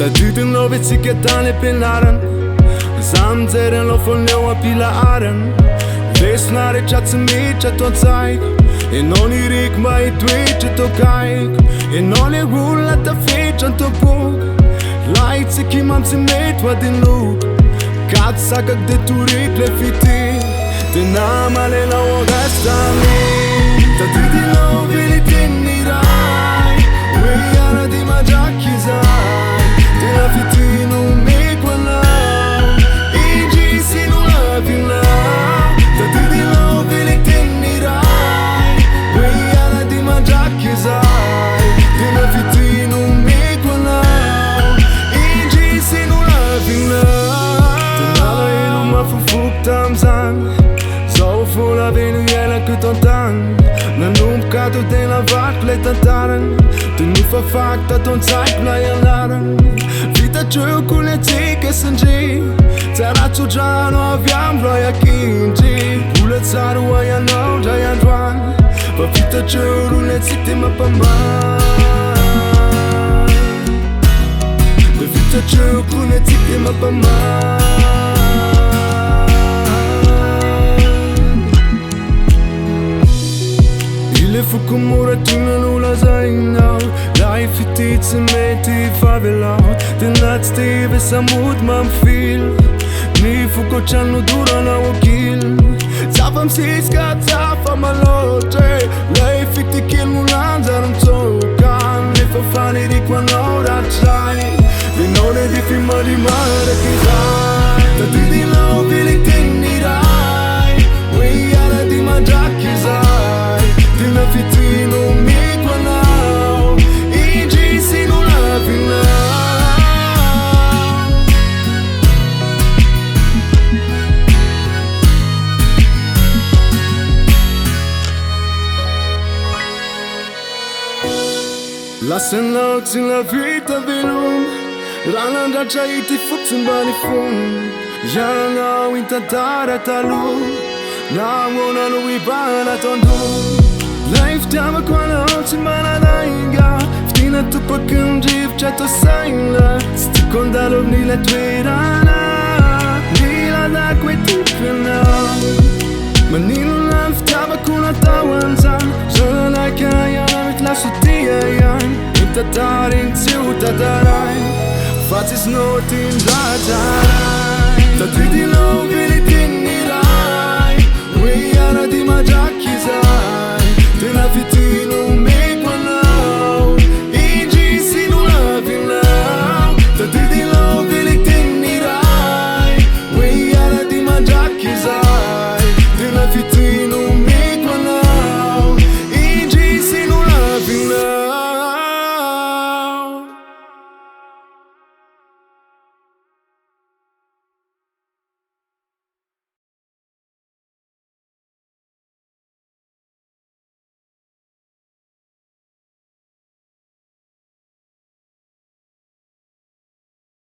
Ta dytën love ciketane penaren Zam dzeren lo folneo a pilaren Vesnare qatë me që to cajk E non i rik ma i dwe që to kajk E non e rulla të feqën të puk Lajt se ki mam se me t'va din luk Katë sa kak dhe tu rik le fiti Të namale la o gasta mi Ta dyti lo vili t'inni raj Ue jara di ma gjaki zaj Të la fitinu me qualau I gjisi nu la finau Ta dyti lo vili t'inni raj Ue jara di ma gjaki zaj Të la fitinu me qualau I gjisi nu la finau Të nala e nu ma fufuk tam zang Zau fulla venu jela këtë ton tang Në nuk ka të den la vak pletë të tarën Të nuk fa fakta ton cajk plaja larën Vita që ku le cike së nxi Cara që gjano avjam vroja kinqi Kule caru a janë gja janë dwan Pa vita që rune cikti ma pa Pa vita që ku le cikti ma pa Le fuku mura t'una nulla zainau Dai fitit se me ti favelau Të natë stive sa mut ma m'fil Ni fuku qanu dura na wakil Cafa m'siska, cafa ma lote Lei fiti kil mu lanzar m'tokan Ne fa fani di qua n'ora c'hai Dhe non e di film di mare che dai Ta ti di lau vili t'inni rai Ue jara di ma gjaki zai Ti la fitinu mi qualau I gjisi nu la finau Lasën laukë la vita vilum Rana nga qa I ti futë bani fun Janë au in të tara talu Na ngona lu I bana ton du Life t'ama quando ci manadanga Ftina tu pa këndjiv që të sajnë Sti kondalov ni le t'verana Ni la da kwe t'i këna Ma ninu lan ftava kuna ta wanzan Zona like a janë mit la sutia janë Inta tarin ciu ta darajnë Facis notin da qarajnë Ta ty di lo